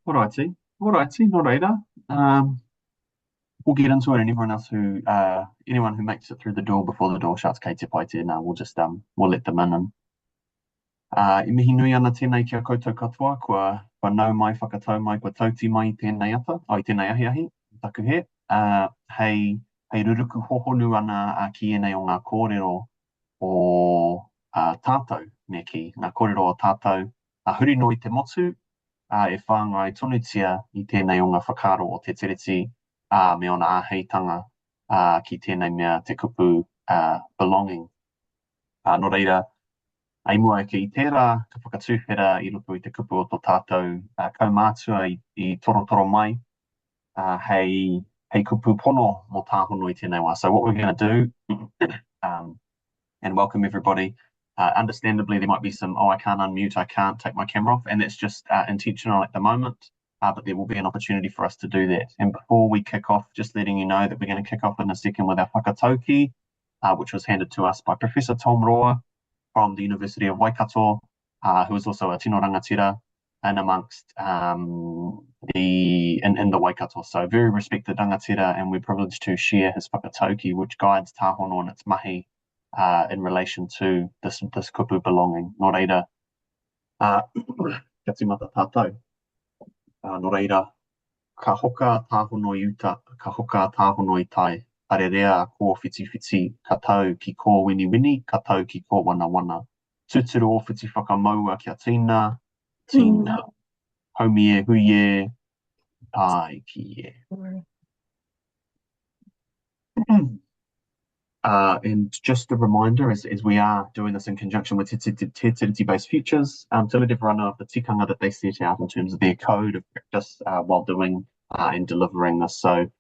Alrighty, no reira. Um, we'll get into it, and anyone who makes it through the door before the door shuts, kei te pai tēnā, we'll let them in. And I mihi nui ana tēnei kia koutou katoa, kua nau mai whakatau mai, kua tauti mai i tēnei ata, i tēnei ahi, taku he. Hei ruruku hohonu ana ki enei o ngā kōrero o tātou, me ki ngā kōrero o tātou, huri no i te motu, e whāngai tonutia i tēnei o ngā whakaro o Te Tiriti, me ona āheitanga ki tēnei mea te kupu belonging. No reira, ai mua e ki i tērā, ka whakatūwhera i roto i te kupu o tō tātou kaumātua i toro mai, hei kupu pono mo tāhono i tēnei wā. So what we're going to do, and welcome everybody. Understandably, there might be some, I can't unmute, I can't take my camera off, and that's just intentional at the moment, but there will be an opportunity for us to do that. And before we kick off, just letting you know that we're going to kick off in a second with our whakatauki, which was handed to us by Professor Tom Roa from the University of Waikato, who is also a tino rangatira and amongst in the Waikato. So very respected rangatira, and we're privileged to share his whakatauki, which guides tāhono and its mahi in relation to this kupu belonging. Nō reira, kia tīmata tātou. Nō reira, ka hoka tāhono i uta, ka hoka tāhono i tai. Are rea ko whiti, ka tau ki ko wini, ka tau ki ko wana. Tuturu o whiti whakamaua kia tīna, haumi e hui e, ai ki e. And just a reminder, as we are doing this in conjunction with Te Tiriti-based Futures, to let everyone know of the tikanga that they set out in terms of their code of practice while doing and delivering this. So,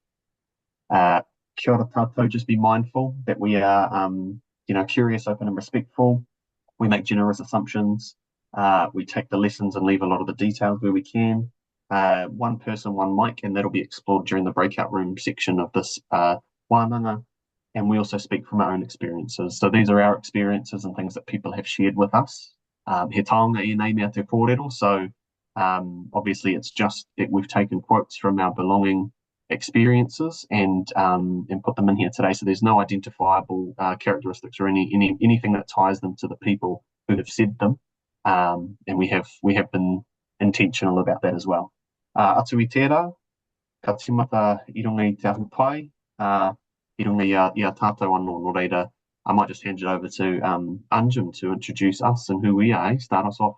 kia ora tātou, just be mindful that we are, curious, open and respectful. We make generous assumptions. We take the lessons and leave a lot of the details where we can. One person, one mic, and that'll be explored during the breakout room section of this wānanga. And we also speak from our own experiences. So these are our experiences and things that people have shared with us. He taonga I nei mea te kōrero. So obviously it's just that we've taken quotes from our belonging experiences and put them in here today. So there's no identifiable characteristics or anything that ties them to the people who have said them. And we have been intentional about that as well. Atu I tērā, ka tīmata I runga I te ahu pai. I runga I a tātou anō, nō reira, I might just hand it over to Anjum to introduce us and who we are. Start us off.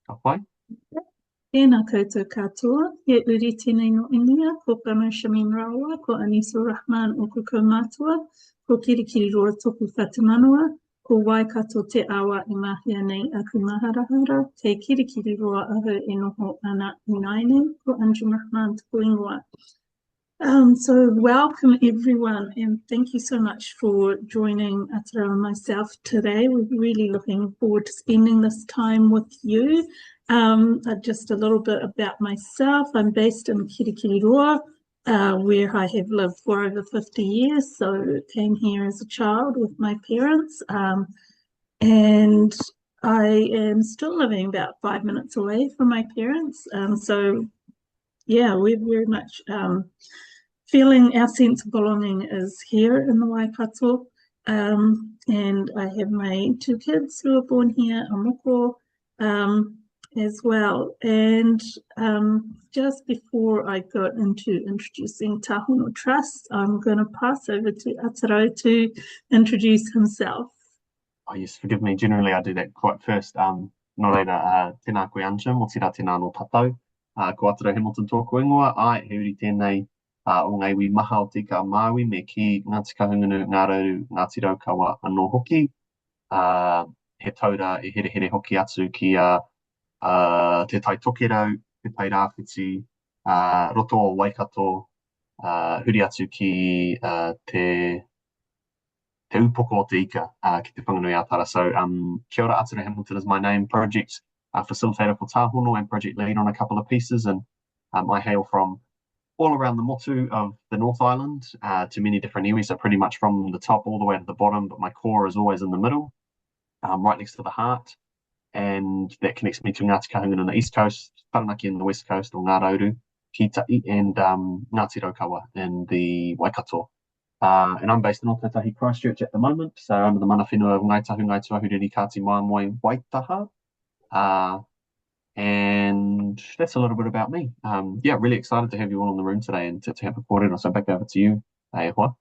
Ka pai? Tēnā koutou katoa, he uri tēnei no ingia, ko Pama Shamin Rawa, ko Aniso Rahman o ko Kaumātua, ko Kirikiri Roa Toku Whatamanawa, ko Waikato te awa I mahia nei aku maharahara, te Kirikiri Roa aho e noho ana unaine, ko Anjum Rahman tuku ingoa. So welcome everyone, and thank you so much for joining Atara and myself today. We're really looking forward to spending this time with you. Just a little bit about myself. I'm based in Kirikiriroa, where I have lived for over 50 years. So came here as a child with my parents, and I am still living about 5 minutes away from my parents. So yeah, we're very much feeling our sense of belonging is here in the Waikato. And I have my 2 kids who were born here, a moko, as well. And just before I got into introducing Tahono Trust, I'm going to pass over to Ataro to introduce himself. Oh yes, forgive me. Generally, I do that quite first. Nō reira, tēnā koe Anjum, o tira tēnā no tātou. Ko Ataro Hamilton tōku ingoa, ai, he uri tēnei o ngai wi maha o tika Māui me ki Ngāti Kahungunu, Ngā Rauru, Ngāti Raukawa anō hoki. He taura e here hoki atu ki te tai tokerau, te tai rāwhiti, roto o Waikato, huri atu ki te upoko o te ika ki te whanganui ātara. So kia ora, Atara Hamilton is my name, project facilitator for Tāhono and project lead on a couple of pieces. And I hail from all around the motu of the North Island to many different iwi, so pretty much from the top all the way to the bottom, but my core is always in the middle, right next to the heart. and that connects me to Ngāti Kahungunu on the east coast, Taranaki in the west coast, or Ngā Rauru, Kitai, and Ngāti Raukawa in the Waikato. And I'm based in Ōtautahi Christchurch at the moment, so under the mana whenua of Ngāi Tahu Ngāi Tuahuriri Kāti Māmoe Waitaha. And that's a little bit about me. Yeah, really excited to have you all in the room today and to have a kōrero. So back over to you, Ehua.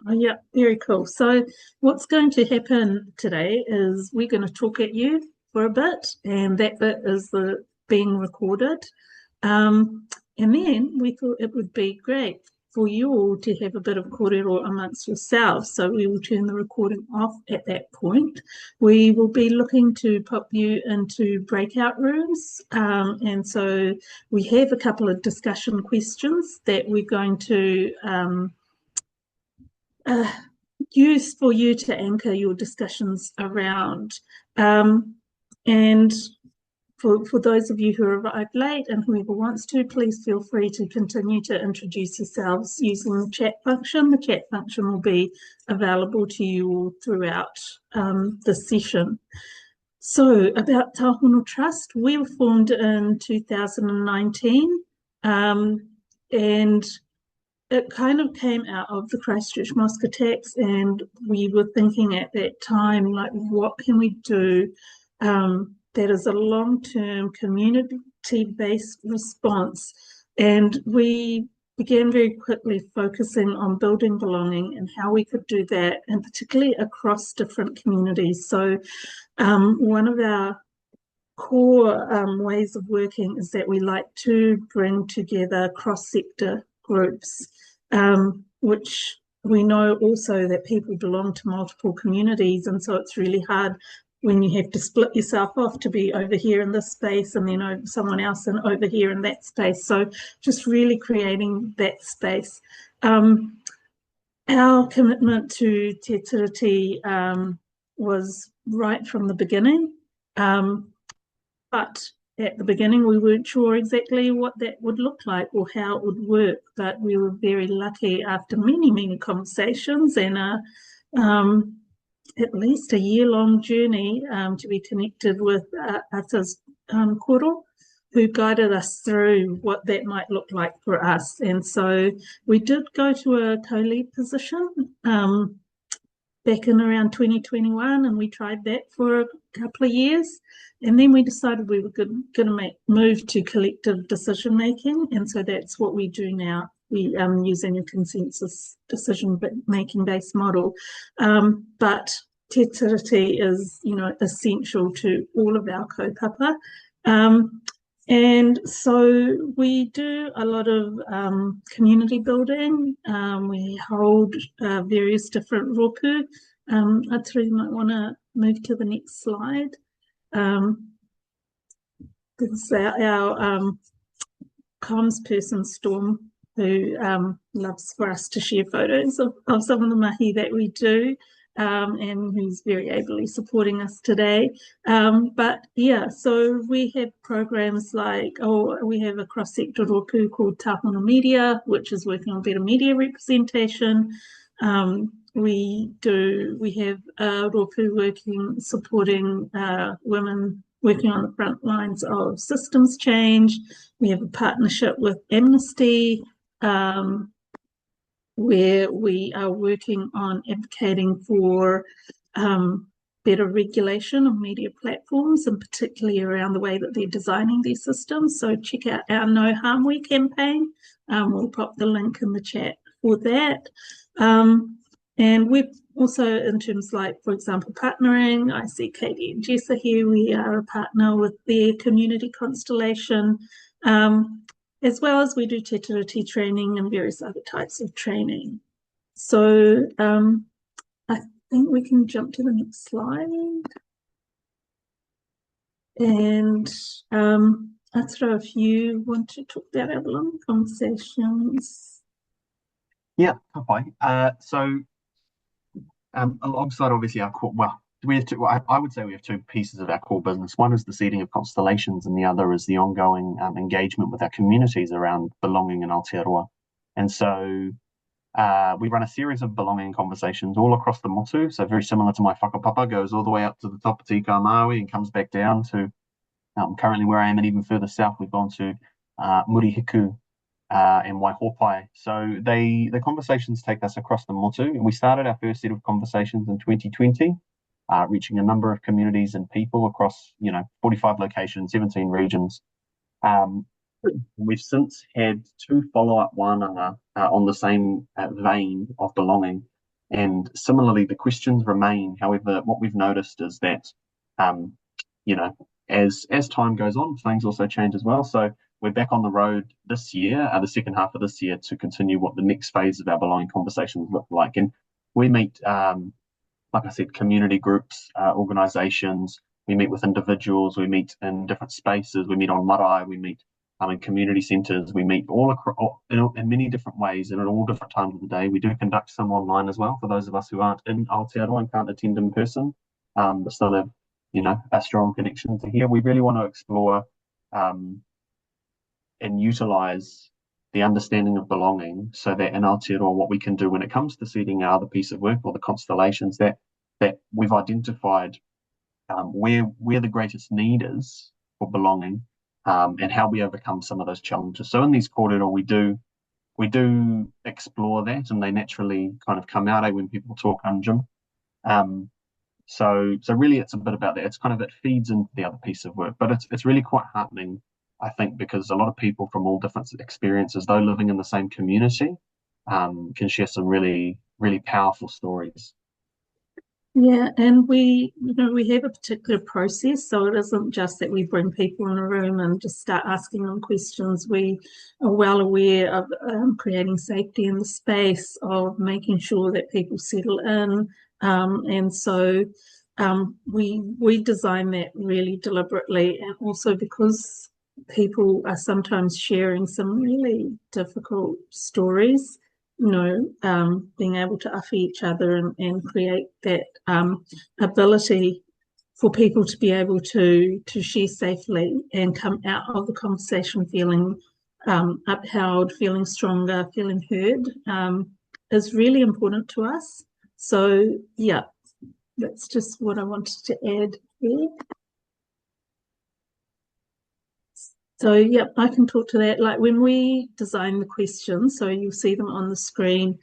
Oh, yeah, very cool. So what's going to happen today is we're going to talk at you for a bit, and that bit is being recorded. And then we thought it would be great for you all to have a bit of kōrero amongst yourselves. So we will turn the recording off at that point. We will be looking to pop you into breakout rooms. And so we have a couple of discussion questions that we're going to use for you to anchor your discussions around. And for those of you who arrived late and whoever wants to, please feel free to continue to introduce yourselves using the chat function. The chat function will be available to you all throughout the session. So about Tāhono Trust, we were formed in 2019, and it kind of came out of the Christchurch mosque attacks, and we were thinking at that time, like, what can we do that is a long-term community-based response? And we began very quickly focusing on building belonging and how we could do that, and particularly across different communities. So one of our core ways of working is that we like to bring together cross-sector groups, which we know also that people belong to multiple communities, and so it's really hard when you have to split yourself off to be over here in this space and then someone else and over here in that space. So just really creating that space. Our commitment to Te Tiriti was right from the beginning, but at the beginning we weren't sure exactly what that would look like or how it would work, but we were very lucky after many conversations and at least a year-long journey to be connected with Ata's koro, who guided us through what that might look like for us. And so we did go to a co-lead position back in around 2021, and we tried that for a couple of years. And then we decided we were going to move to collective decision-making, and so that's what we do now. We using a consensus decision-making based model. But Te Tiriti is, essential to all of our kaupapa. And so we do a lot of community building. We hold various different rōpū. Atara, you might want to move to the next slide. This is our comms person, Storm, who loves for us to share photos of some of the mahi that we do, and who's very ably supporting us today. But yeah, so we have programs like, we have a cross-sector rōpū called Tāhono Media, which is working on better media representation. We have rōpū supporting women working on the front lines of systems change. We have a partnership with Amnesty, where we are working on advocating for better regulation of media platforms, and particularly around the way that they're designing their systems. So check out our No Harm We campaign. We'll pop the link in the chat for that. And we've also, in terms like, for example, partnering, I see Katie and Jess are here. We are a partner with their community constellation, as well as we do Te Tiriti training and various other types of training. So I think we can jump to the next slide. And Atara, if you want to talk about our belonging conversations. Yeah, hi. So alongside obviously our core, we have two, I would say we have two pieces of our core business. One is the seeding of constellations, and the other is the ongoing engagement with our communities around belonging in Aotearoa. And so We run a series of belonging conversations all across the motu. So very similar to my whakapapa, goes all the way up to the top of Tika Maui and comes back down to currently where I am, and even further south, we've gone to Murihiku and Waihopai. So the conversations take us across the motu. And we started our first set of conversations in 2020, reaching a number of communities and people across 45 locations, 17 regions. We've since had two follow-up wānanga on the same vein of belonging. And similarly, the questions remain. However, what we've noticed is that, you know, as time goes on, things also change as well. So we're back on the road this year, the second half of this year, to continue what the next phase of our belonging conversations look like. And we meet, like I said, community groups, organisations. We meet with individuals. We meet in different spaces. We meet on marae. We meet in community centres. We meet all across in many different ways and at all different times of the day. We do conduct some online as well for those of us who aren't in Aotearoa and can't attend in person, but still have a strong connection to here. We really want to explore and utilise the understanding of belonging, so that in Aotearoa, what we can do when it comes to setting our other piece of work or the constellations that we've identified, where the greatest need is for belonging, and how we overcome some of those challenges. So in these kōrero, we do explore that, and they naturally kind of come out when people talk Anjum. So really, it's a bit about that. It's kind of, it feeds into the other piece of work, but it's really quite heartening, I think, because a lot of people from all different experiences, though living in the same community, can share some really, really powerful stories. Yeah, and we have a particular process, so it isn't just that we bring people in a room and just start asking them questions. We are well aware of creating safety in the space, of making sure that people settle in, and so we design that really deliberately, and also because people are sometimes sharing some really difficult stories. Being able to offer each other and create that ability for people to be able to share safely and come out of the conversation feeling upheld, feeling stronger, feeling heard, is really important to us. So, yeah, that's just what I wanted to add there. So, yeah, I can talk to that. Like when we designed the questions, so you'll see them on the screen,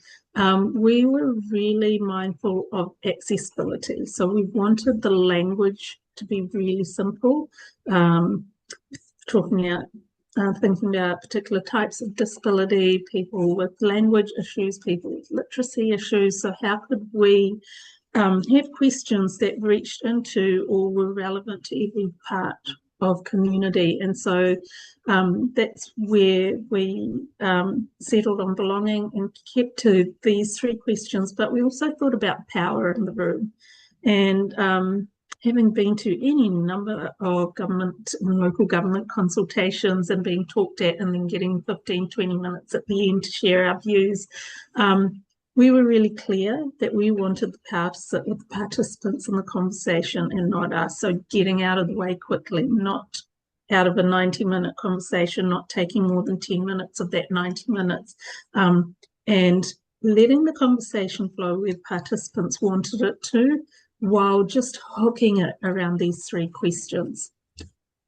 we were really mindful of accessibility. So we wanted the language to be really simple, thinking about particular types of disability, people with language issues, people with literacy issues. So how could we have questions that reached into or were relevant to every part of community? And so that's where we settled on belonging and kept to these three questions. But we also thought about power in the room, and having been to any number of government and local government consultations and being talked at and then getting 15-20 minutes at the end to share our views, we were really clear that we wanted the power to sit with the participants in the conversation and not us. So getting out of the way quickly, not out of a 90-minute conversation, not taking more than 10 minutes of that 90 minutes, and letting the conversation flow where participants wanted it to, while just hooking it around these three questions.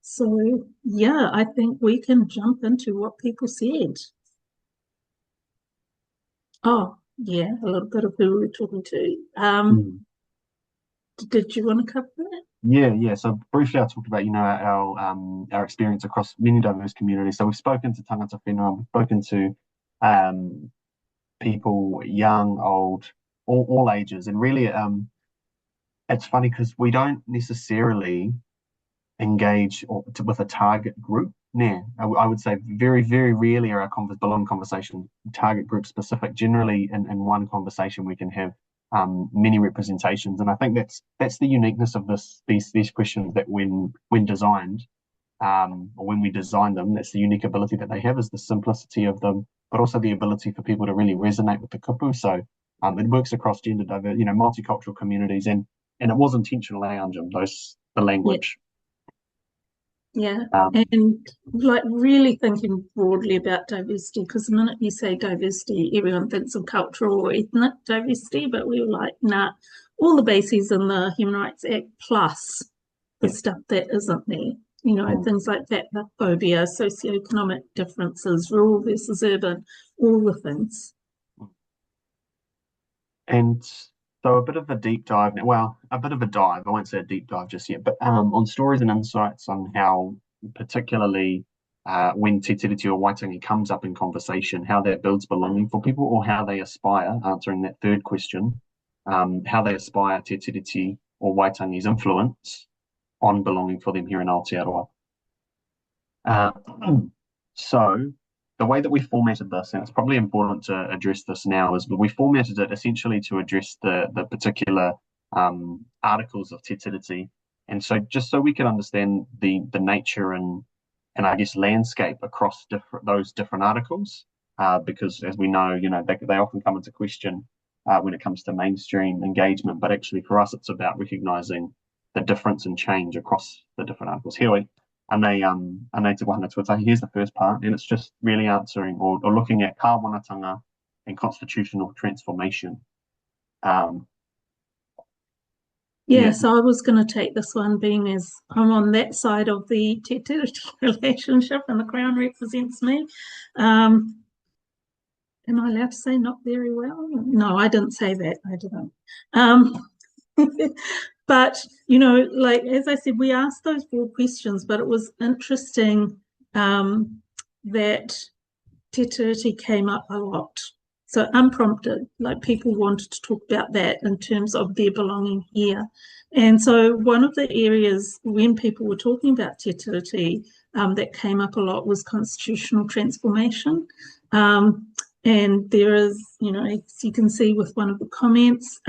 So, yeah, I think we can jump into what people said. Oh, yeah, a little bit of who we were talking to. Did you want to cover that? Yeah. So briefly, I talked about our experience across many diverse communities. So we've spoken to tangata whenua, we've spoken to people, young, old, all ages, and really, it's funny because we don't necessarily engage with a target group. I would say very, very rarely are our belonging conversation target group specific. Generally, in one conversation, we can have many representations, and I think that's the uniqueness of these questions, that when designed, or when we design them, that's the unique ability that they have, is the simplicity of them, but also the ability for people to really resonate with the kupu. So it works across gender diverse, multicultural communities, and it was intentional, Anjum, the language. Yeah, Um, and like really thinking broadly about diversity, because the minute you say diversity, everyone thinks of cultural or ethnic diversity, but we were like, nah, all the bases in the Human Rights Act plus the yeah. stuff that isn't there. You know, Mm. things like that, the phobia, socioeconomic differences, rural versus urban, all the things. And so a bit of a deep dive, well, a bit of a dive, I won't say a deep dive just yet, but on stories and insights on how, particularly when Te Tiriti or Waitangi comes up in conversation, how that builds belonging for people or how they aspire, answering that third question, how they aspire Te Tiriti or Waitangi's influence on belonging for them here in Aotearoa. Uh, so the way that we formatted this, and it's probably important to address this now, is we formatted it essentially to address the particular articles of Te Tiriti. And so just so we can understand the nature and I guess landscape across those different articles, because as we know, they often come into question when it comes to mainstream engagement, but actually for us it's about recognizing the difference and change across the different articles. Here we a native wahine tuatahi. Here's the first part, and it's just really answering or looking at kāwanatanga and constitutional transformation. Um, Yeah, yeah, so I was going to take this one, being as I'm on that side of the Te Tiriti relationship and the Crown represents me. Am I allowed to say not very well? No, I didn't say that. I didn't. Um, but, like, as I said, we asked those 4 questions, but it was interesting that Te Tiriti came up a lot. So unprompted, like people wanted to talk about that in terms of their belonging here. And so one of the areas when people were talking about Te Tiriti that came up a lot was constitutional transformation. And there is, as you can see with one of the comments,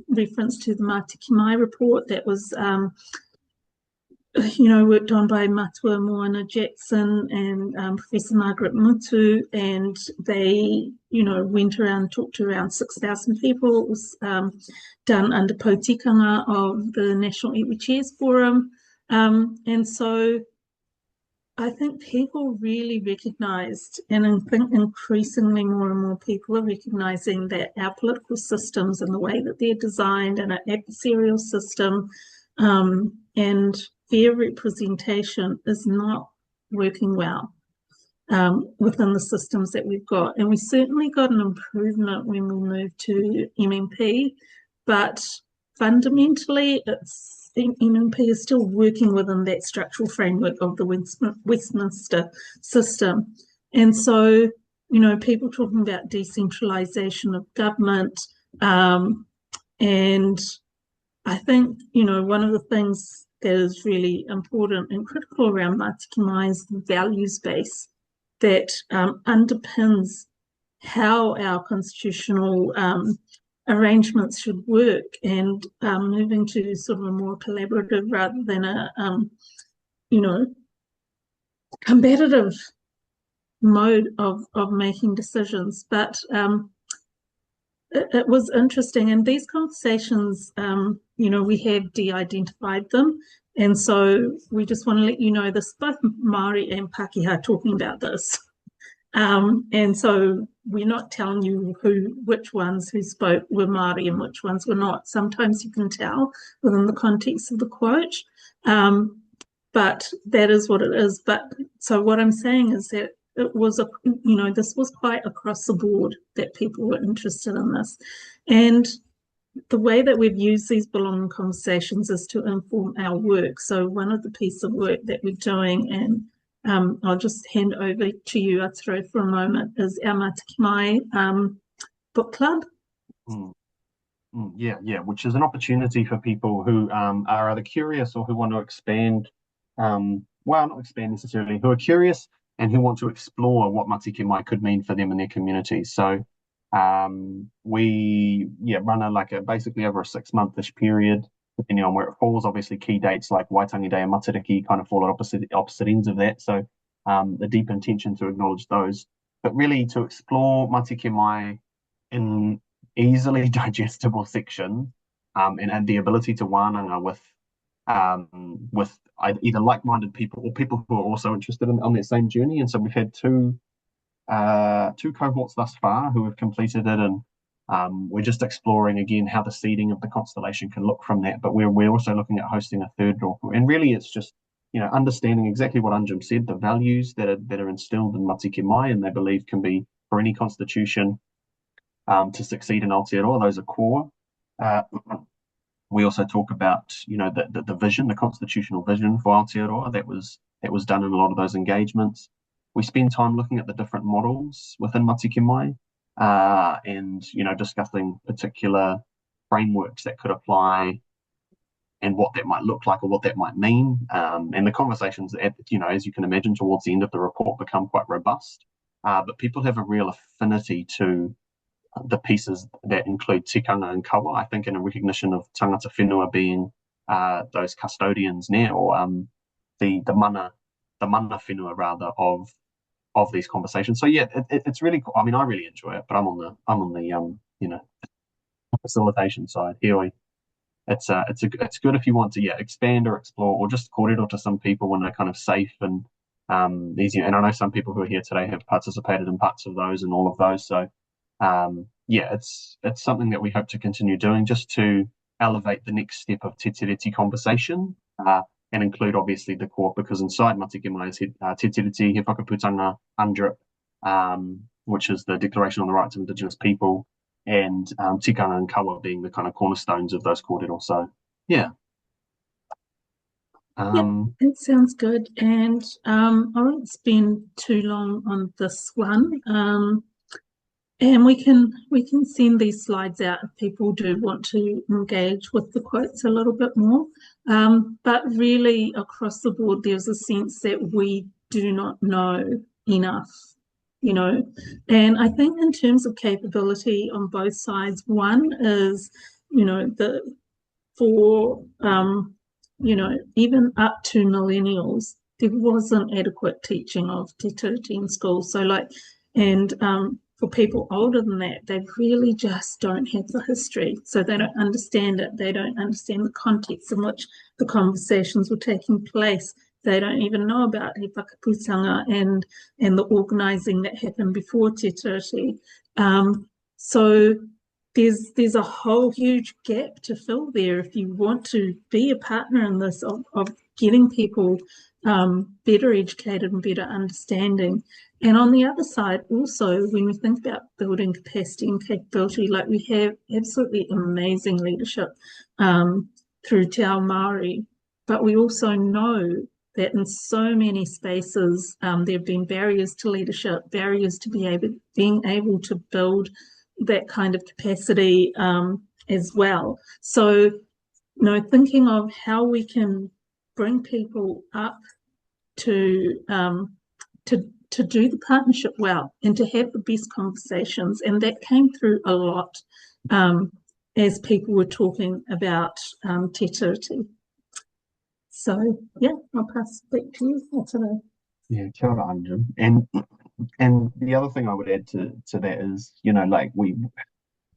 reference to the Mātiki Mai report that was worked on by Matua Moana Jackson and Professor Margaret Mutu, and they, went around, talked to around 6,000 people. It was done under Poutikanga of the National Iwi Chairs Forum. And so I think people really recognised, and I think increasingly more and more people are recognising that our political systems and the way that they're designed and an adversarial system and fair representation is not working well within the systems that we've got. And we certainly got an improvement when we moved to MMP, but fundamentally MMP is still working within that structural framework of the Westminster system. And so, people talking about decentralisation of government, and I think, one of the things that is really important and critical around Mātiki Mai is the values base that underpins how our constitutional arrangements should work, and moving to sort of a more collaborative rather than a, combative mode of making decisions. But it was interesting. And these conversations, we have de-identified them. And so we just want to let you know this, both Māori and Pākehā talking about this. And so we're not telling you which ones who spoke were Māori and which ones were not. Sometimes you can tell within the context of the quote, but that is what it is. But so what I'm saying is that it was this was quite across the board that people were interested in this. And the way that we've used these belonging conversations is to inform our work. So one of the pieces of work that we're doing, and I'll just hand over to you, Ataro, for a moment, is our Mātiki Mai book club. mm, yeah, which is an opportunity for people who are either curious or who want to expand, well, not expand necessarily, who are curious and who want to explore what Mātiki Mai could mean for them and their communities. So we run basically over a 6-month-ish period, depending on where it falls. Obviously, key dates like Waitangi Day and Matariki kind of fall at opposite ends of that. So the deep intention to acknowledge those, but really to explore Mātiki Mai in easily digestible sections, and the ability to wānanga with with either like-minded people or people who are also interested on that same journey. And so we've had two cohorts thus far who have completed it, and we're just exploring again how the seeding of the constellation can look from that. But we're also looking at hosting a third roko, and really it's just understanding exactly what Anjum said, the values that are instilled in Matike Mai, and they believe can be for any constitution to succeed in Aotearoa. Those are core. We also talk about the vision, the constitutional vision for Aotearoa that was done in a lot of those engagements. We spend time looking at the different models within Matike Mai, and discussing particular frameworks that could apply and what that might look like or what that might mean. And the conversations, as you can imagine, towards the end of the report become quite robust. But people have a real affinity to the pieces that include tikanga and kawa, I think in a recognition of tangata whenua being those custodians now, the mana whenua rather of these conversations. So yeah, it's really cool. I mean, I really enjoy it, but I'm on the facilitation side. Here it's good if you want to expand or explore or just kōrero to some people when they're kind of safe and easy. And I know some people who are here today have participated in parts of those and all of those. So it's something that we hope to continue doing just to elevate the next step of Te Tiriti conversation, and include obviously the core, because inside Matike Mai is Te Tiriti, He Whakaputanga, UNDRIP, which is the Declaration on the Rights of Indigenous People, and tikanga and kawa being the kind of cornerstones of those kōrero. So yeah. It sounds good, and I won't spend too long on this one. And we can send these slides out if people do want to engage with the quotes a little bit more. But really, across the board, there's a sense that we do not know enough, And I think in terms of capability on both sides, one is, even up to millennials, there wasn't adequate teaching of Te Tiriti in school. So for people older than that, they really just don't have the history. So they don't understand it. They don't understand the context in which the conversations were taking place. They don't even know about He Whakaputanga and the organising that happened before Te Tiriti. So there's a whole huge gap to fill there if you want to be a partner in this of getting people better educated and better understanding. And on the other side, also, when we think about building capacity and capability, like we have absolutely amazing leadership through Te Ao Māori, but we also know that in so many spaces there have been barriers to leadership, barriers to being able to build that kind of capacity as well. So, thinking of how we can bring people up to do the partnership well and to have the best conversations. And that came through a lot as people were talking about Te Tiriti. So, I'll pass it back to you today. Yeah, kia ora, Anjum. And the other thing I would add to that is,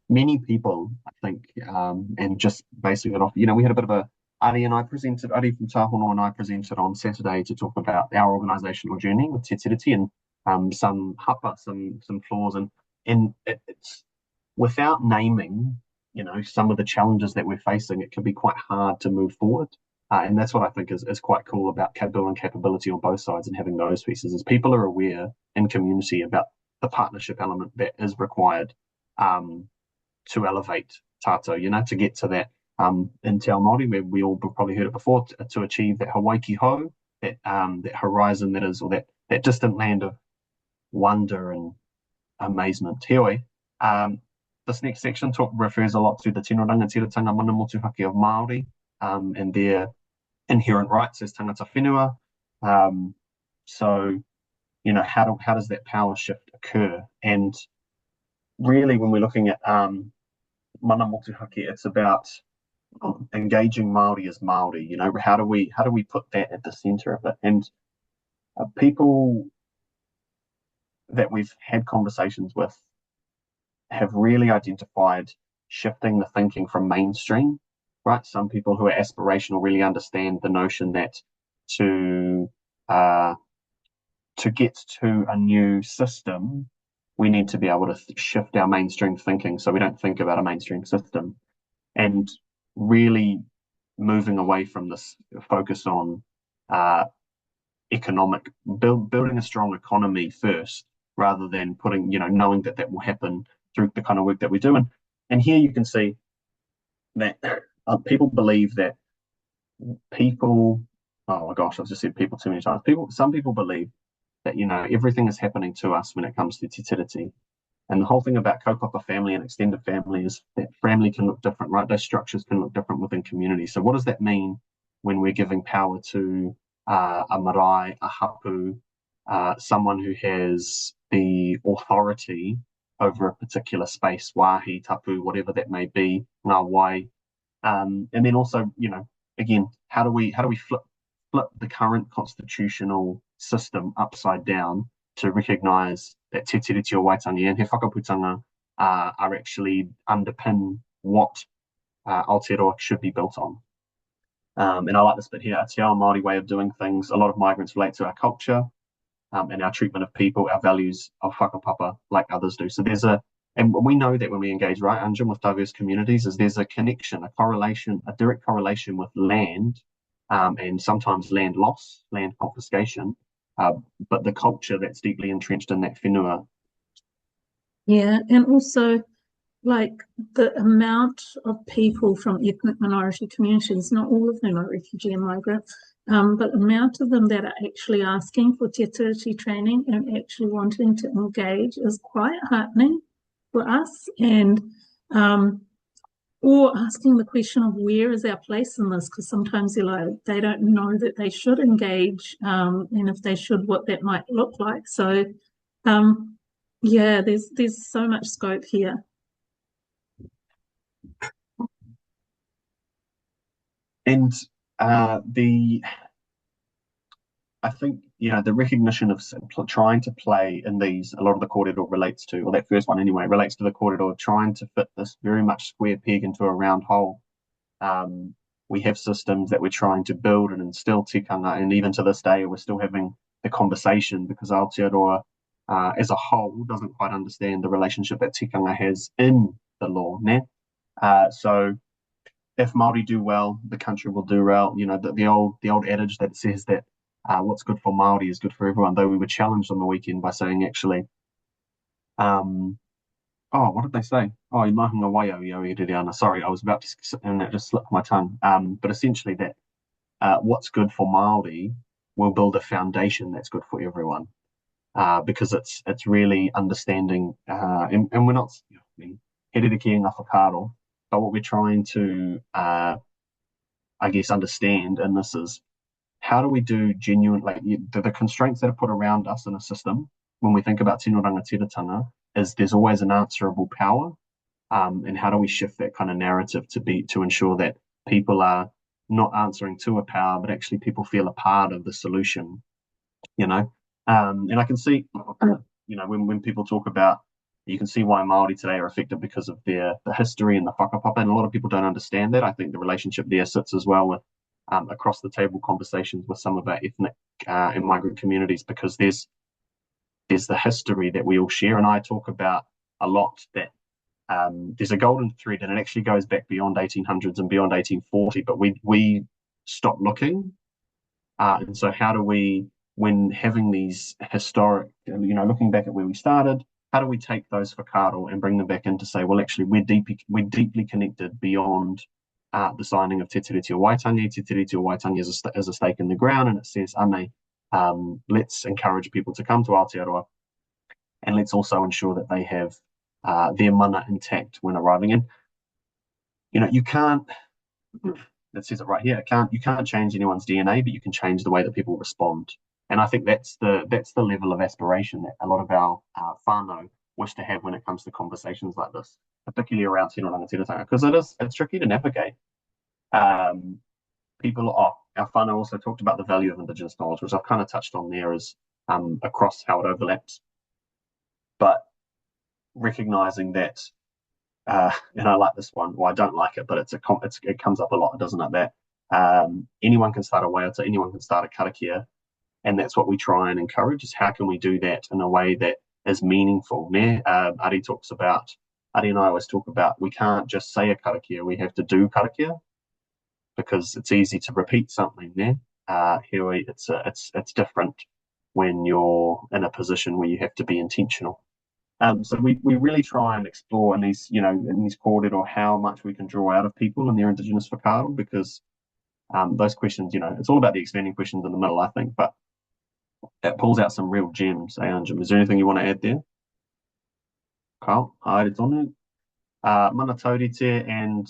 many people, I think, and just basing it off, we had a bit of Ari from Tāhono and I presented on Saturday to talk about our organisational journey with Te Tiriti and some hapa, some flaws, and it's without naming, some of the challenges that we're facing, it can be quite hard to move forward. And that's what I think is quite cool about building capability on both sides and having those pieces, is people are aware in community about the partnership element that is required to elevate tātou, to get to that in Te Ao Māori, where we all probably heard it before, to achieve that Hawaii ki hau, that horizon that is, or that distant land of wonder and amazement. Heoi, this next section refers a lot to the tino rangatiratanga mana motuhake of Māori and their inherent rights as tangata whenua. So, how does that power shift occur? And really, when we're looking at mana motuhake, it's about engaging Māori as Māori. How do we put that at the centre of it? And people that we've had conversations with have really identified shifting the thinking from mainstream, right? Some people who are aspirational really understand the notion that to uh, to get to a new system, we need to be able to shift our mainstream thinking so we don't think about a mainstream system, and really moving away from this focus on uh, building a strong economy first, rather than putting, knowing that that will happen through the kind of work that we do. And here you can see that people believe that people, oh my gosh, I've just said people too many times. Some people believe that, everything is happening to us when it comes to Te Tiriti. And the whole thing about kaupapa family and extended family is that family can look different, right? Those structures can look different within communities. So what does that mean when we're giving power to a marae, a hapu, someone who has the authority over a particular space, wahi, tapu, whatever that may be, ngā wai. And then also, again, how do we flip the current constitutional system upside down to recognise that Te Tiriti o Waitangi and he whakaputanga are actually underpin what Aotearoa should be built on. And I like this bit here, a te ao Māori way of doing things. A lot of migrants relate to our culture and our treatment of people, our values of whakapapa like others do. So and we know that when we engage, right, Anjum, with diverse communities, there's a connection, a direct correlation with land, and sometimes land loss, land confiscation, but the culture that's deeply entrenched in that whenua. Yeah, and also like the amount of people from ethnic minority communities, not all of them are refugee and migrant, but the amount of them that are actually asking for Te Tiriti training and actually wanting to engage is quite heartening for us. And or asking the question of where is our place in this, because sometimes they don't know that they should engage, and if they should, what that might look like. So yeah, there's so much scope here. And I think, the recognition of trying to play in these, a lot of the kōrero relates to, or that first one anyway, relates to the kōrero, trying to fit this very much square peg into a round hole. We have systems that we're trying to build and instill tikanga, and even to this day, we're still having the conversation because Aotearoa as a whole doesn't quite understand the relationship that tikanga has in the law. So if Māori do well, the country will do well. The old adage that says that what's good for Māori is good for everyone, though we were challenged on the weekend by saying actually, what did they say? Oh, i mahunga waio i auririana. Sorry, I was about to, and that just slipped my tongue. But essentially that what's good for Māori will build a foundation that's good for everyone. Because it's really understanding, and we're not, here ki ngā whakaaro, but what we're trying to, I guess, understand in this is how do we do genuine, like the constraints that are put around us in a system when we think about tino rangatiratanga is there's always an answerable power, and how do we shift that kind of narrative to ensure that people are not answering to a power, but actually people feel a part of the solution, and I can see, when people talk about, you can see why Māori today are affected because of the history and the whakapapa, and a lot of people don't understand that. I think the relationship there sits as well with across the table conversations with some of our ethnic and migrant communities, because there's the history that we all share. And I talk about a lot that there's a golden thread, and it actually goes back beyond 1800s and beyond 1840, but we stopped looking. And so how do we, when having these historic, looking back at where we started, how do we take those whakaaro and bring them back in to say, well, actually, we're deeply connected beyond the signing of Te Tiriti o Waitangi. Te Tiriti o Waitangi is a stake in the ground, and it says, ane, let's encourage people to come to Aotearoa, and let's also ensure that they have their mana intact when arriving in. You can't, that says it right here, you can't change anyone's DNA, but you can change the way that people respond. And I think that's the level of aspiration that a lot of our whānau wish to have when it comes to conversations like this, particularly around tino rangatiratanga, because it's tricky to navigate. Our whānau also talked about the value of Indigenous knowledge, which I've kind of touched on there as across how it overlaps. But recognising that and I like this one. Well, I don't like it, but it comes up a lot, doesn't it? That anyone can start a waiata, anyone can start a karakia, and that's what we try and encourage. Is how can we do that in a way that is meaningful? Ne? Ari and I always talk about we can't just say a karakia, we have to do karakia because it's easy to repeat something. Ne? Here it's different when you're in a position where you have to be intentional. So we really try and explore in these kōrero how much we can draw out of people and their indigenous whakaaro, because those questions, it's all about the expanding questions in the middle, I think, but it pulls out some real gems, Anjum. Is there anything you want to add there? Kyle, haere tonu. Mana taurite, and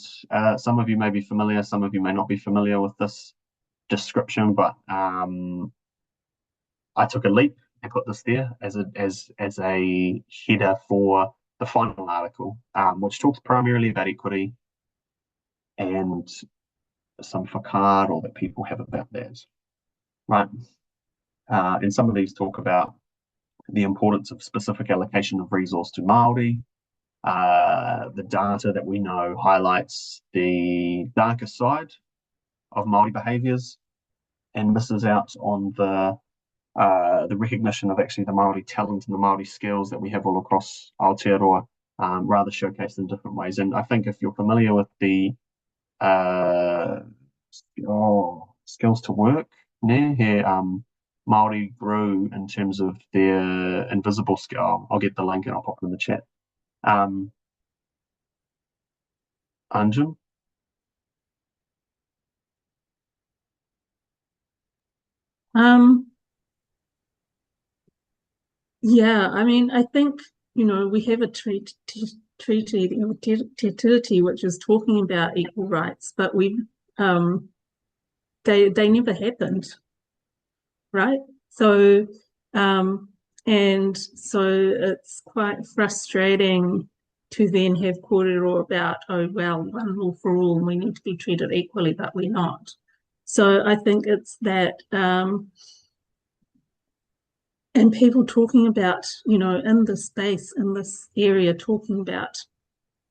some of you may be familiar, some of you may not be familiar with this description, but I took a leap and put this there as a header for the final article, which talks primarily about equity and some whakaaro that people have about that, right? And some of these talk about the importance of specific allocation of resource to Māori. The data that we know highlights the darker side of Māori behaviours and misses out on the recognition of actually the Māori talent and the Māori skills that we have all across Aotearoa, rather showcased in different ways. And I think if you're familiar with the skills to work, here Māori grew in terms of their invisible skill. I'll get the link and I'll pop it in the chat. Anjum? Yeah, I mean, I think, we have a treaty, Te Tiriti, which is talking about equal rights, but they never happened, right? So, and so it's quite frustrating to then have kōrero about, oh, well, one rule for all, and we need to be treated equally, but we're not. So I think it's that, and people talking about, in this space, in this area, talking about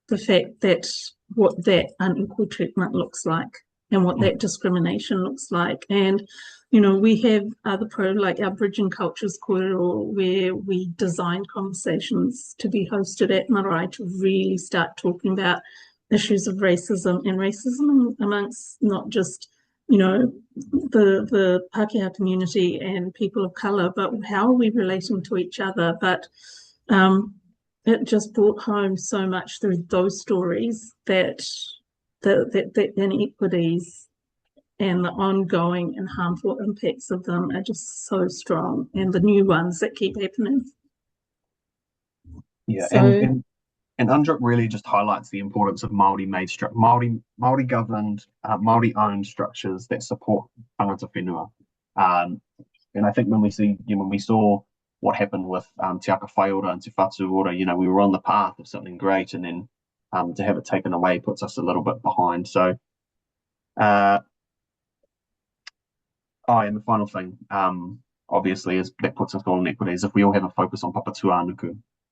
the fact that what that unequal treatment looks like and what that discrimination looks like. And, we have other like our Bridging Cultures kōrero, where we design conversations to be hosted at marae to really start talking about issues of racism amongst not just the Pākehā community and people of colour, but how are we relating to each other? But it just brought home so much through those stories that the inequities and the ongoing and harmful impacts of them are just so strong, and the new ones that keep happening. Yeah, so, and UNDRIP really just highlights the importance of Māori-made Māori governed, Māori-owned structures that support tangata whenua. And I think when we saw what happened with Te Aka Whaiora and Te Whatu Ora, we were on the path of something great, and then to have it taken away puts us a little bit behind. So, and the final thing, obviously, is that puts us all in equities. If we all have a focus on papatua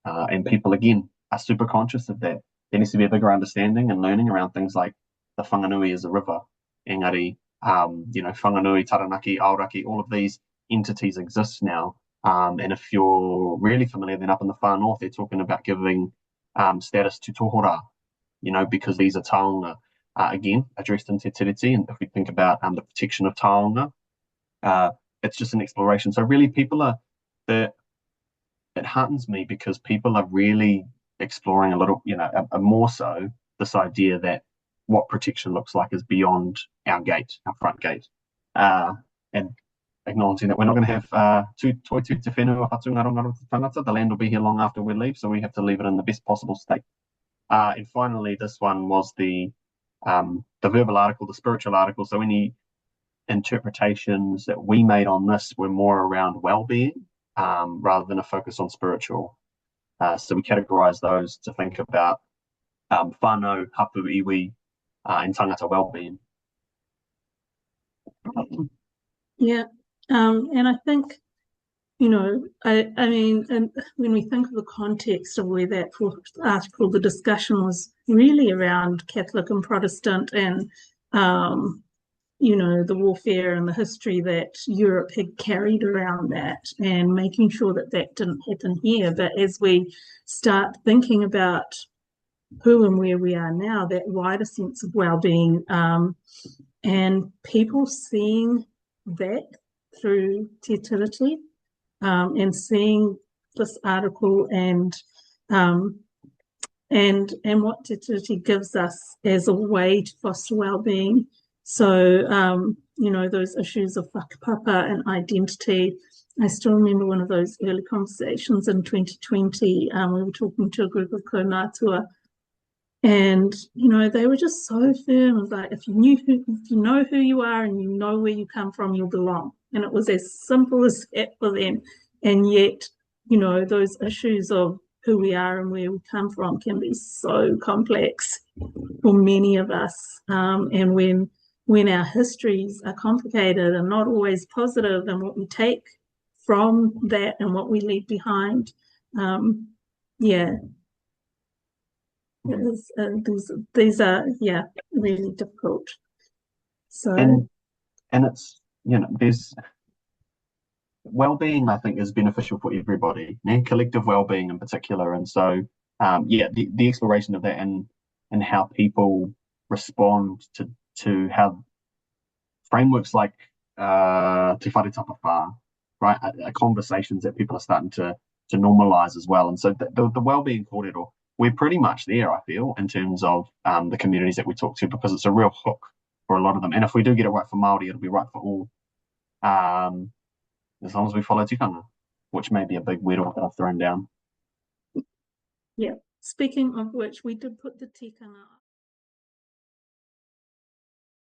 and people, again, are super conscious of that, there needs to be a bigger understanding and learning around things like the whanganui as a river, engari, whanganui, taranaki, aoraki, all of these entities exist now. And if you're really familiar, then up in the far north, they're talking about giving status to tohora, because these are taonga, again, addressed in Te Tiriti. And if we think about the protection of taonga, it's just an exploration. So really it heartens me because people are really exploring a little, more so this idea that what protection looks like is beyond our front gate, and acknowledging that we're not going to have toitu te whenua hatu ngaronga tangata. The land will be here long after we leave, so we have to leave it in the best possible state. And finally, this one was the verbal article, the spiritual article. So any interpretations that we made on this were more around well-being rather than a focus on spiritual. So we categorize those to think about whānau, hapu, iwi, and tangata well-being. Yeah, and I think I mean, and when we think of the context of where that article, the discussion was really around Catholic and Protestant and, the warfare and the history that Europe had carried around that and making sure that that didn't happen here. But as we start thinking about who and where we are now, that wider sense of well-being, and people seeing that through Te Tiriti, and seeing this article and what Te Tiriti gives us as a way to foster well-being. So, those issues of whakapapa and identity. I still remember one of those early conversations in 2020. We were talking to a group of kaumātua, and they were just so firm. It was like, if you know who you are and you know where you come from, you'll belong. And it was as simple as that for them. And yet, those issues of who we are and where we come from can be so complex for many of us. And when our histories are complicated and not always positive, and what we take from that and what we leave behind, these are really difficult. So and it's there's well-being, I think, is beneficial for everybody, collective well-being in particular. And so the exploration of that and how people respond to how frameworks like Te Whare Tapawhā, right, are conversations that people are starting to normalize as well. And so the well-being kōrero, we're pretty much there, I feel, in terms of the communities that we talk to, because it's a real hook for a lot of them. And if we do get it right for Māori, it'll be right for all, as long as we follow tikanga, which may be a big word I've thrown down. Yeah. Speaking of which, we did put the tikanga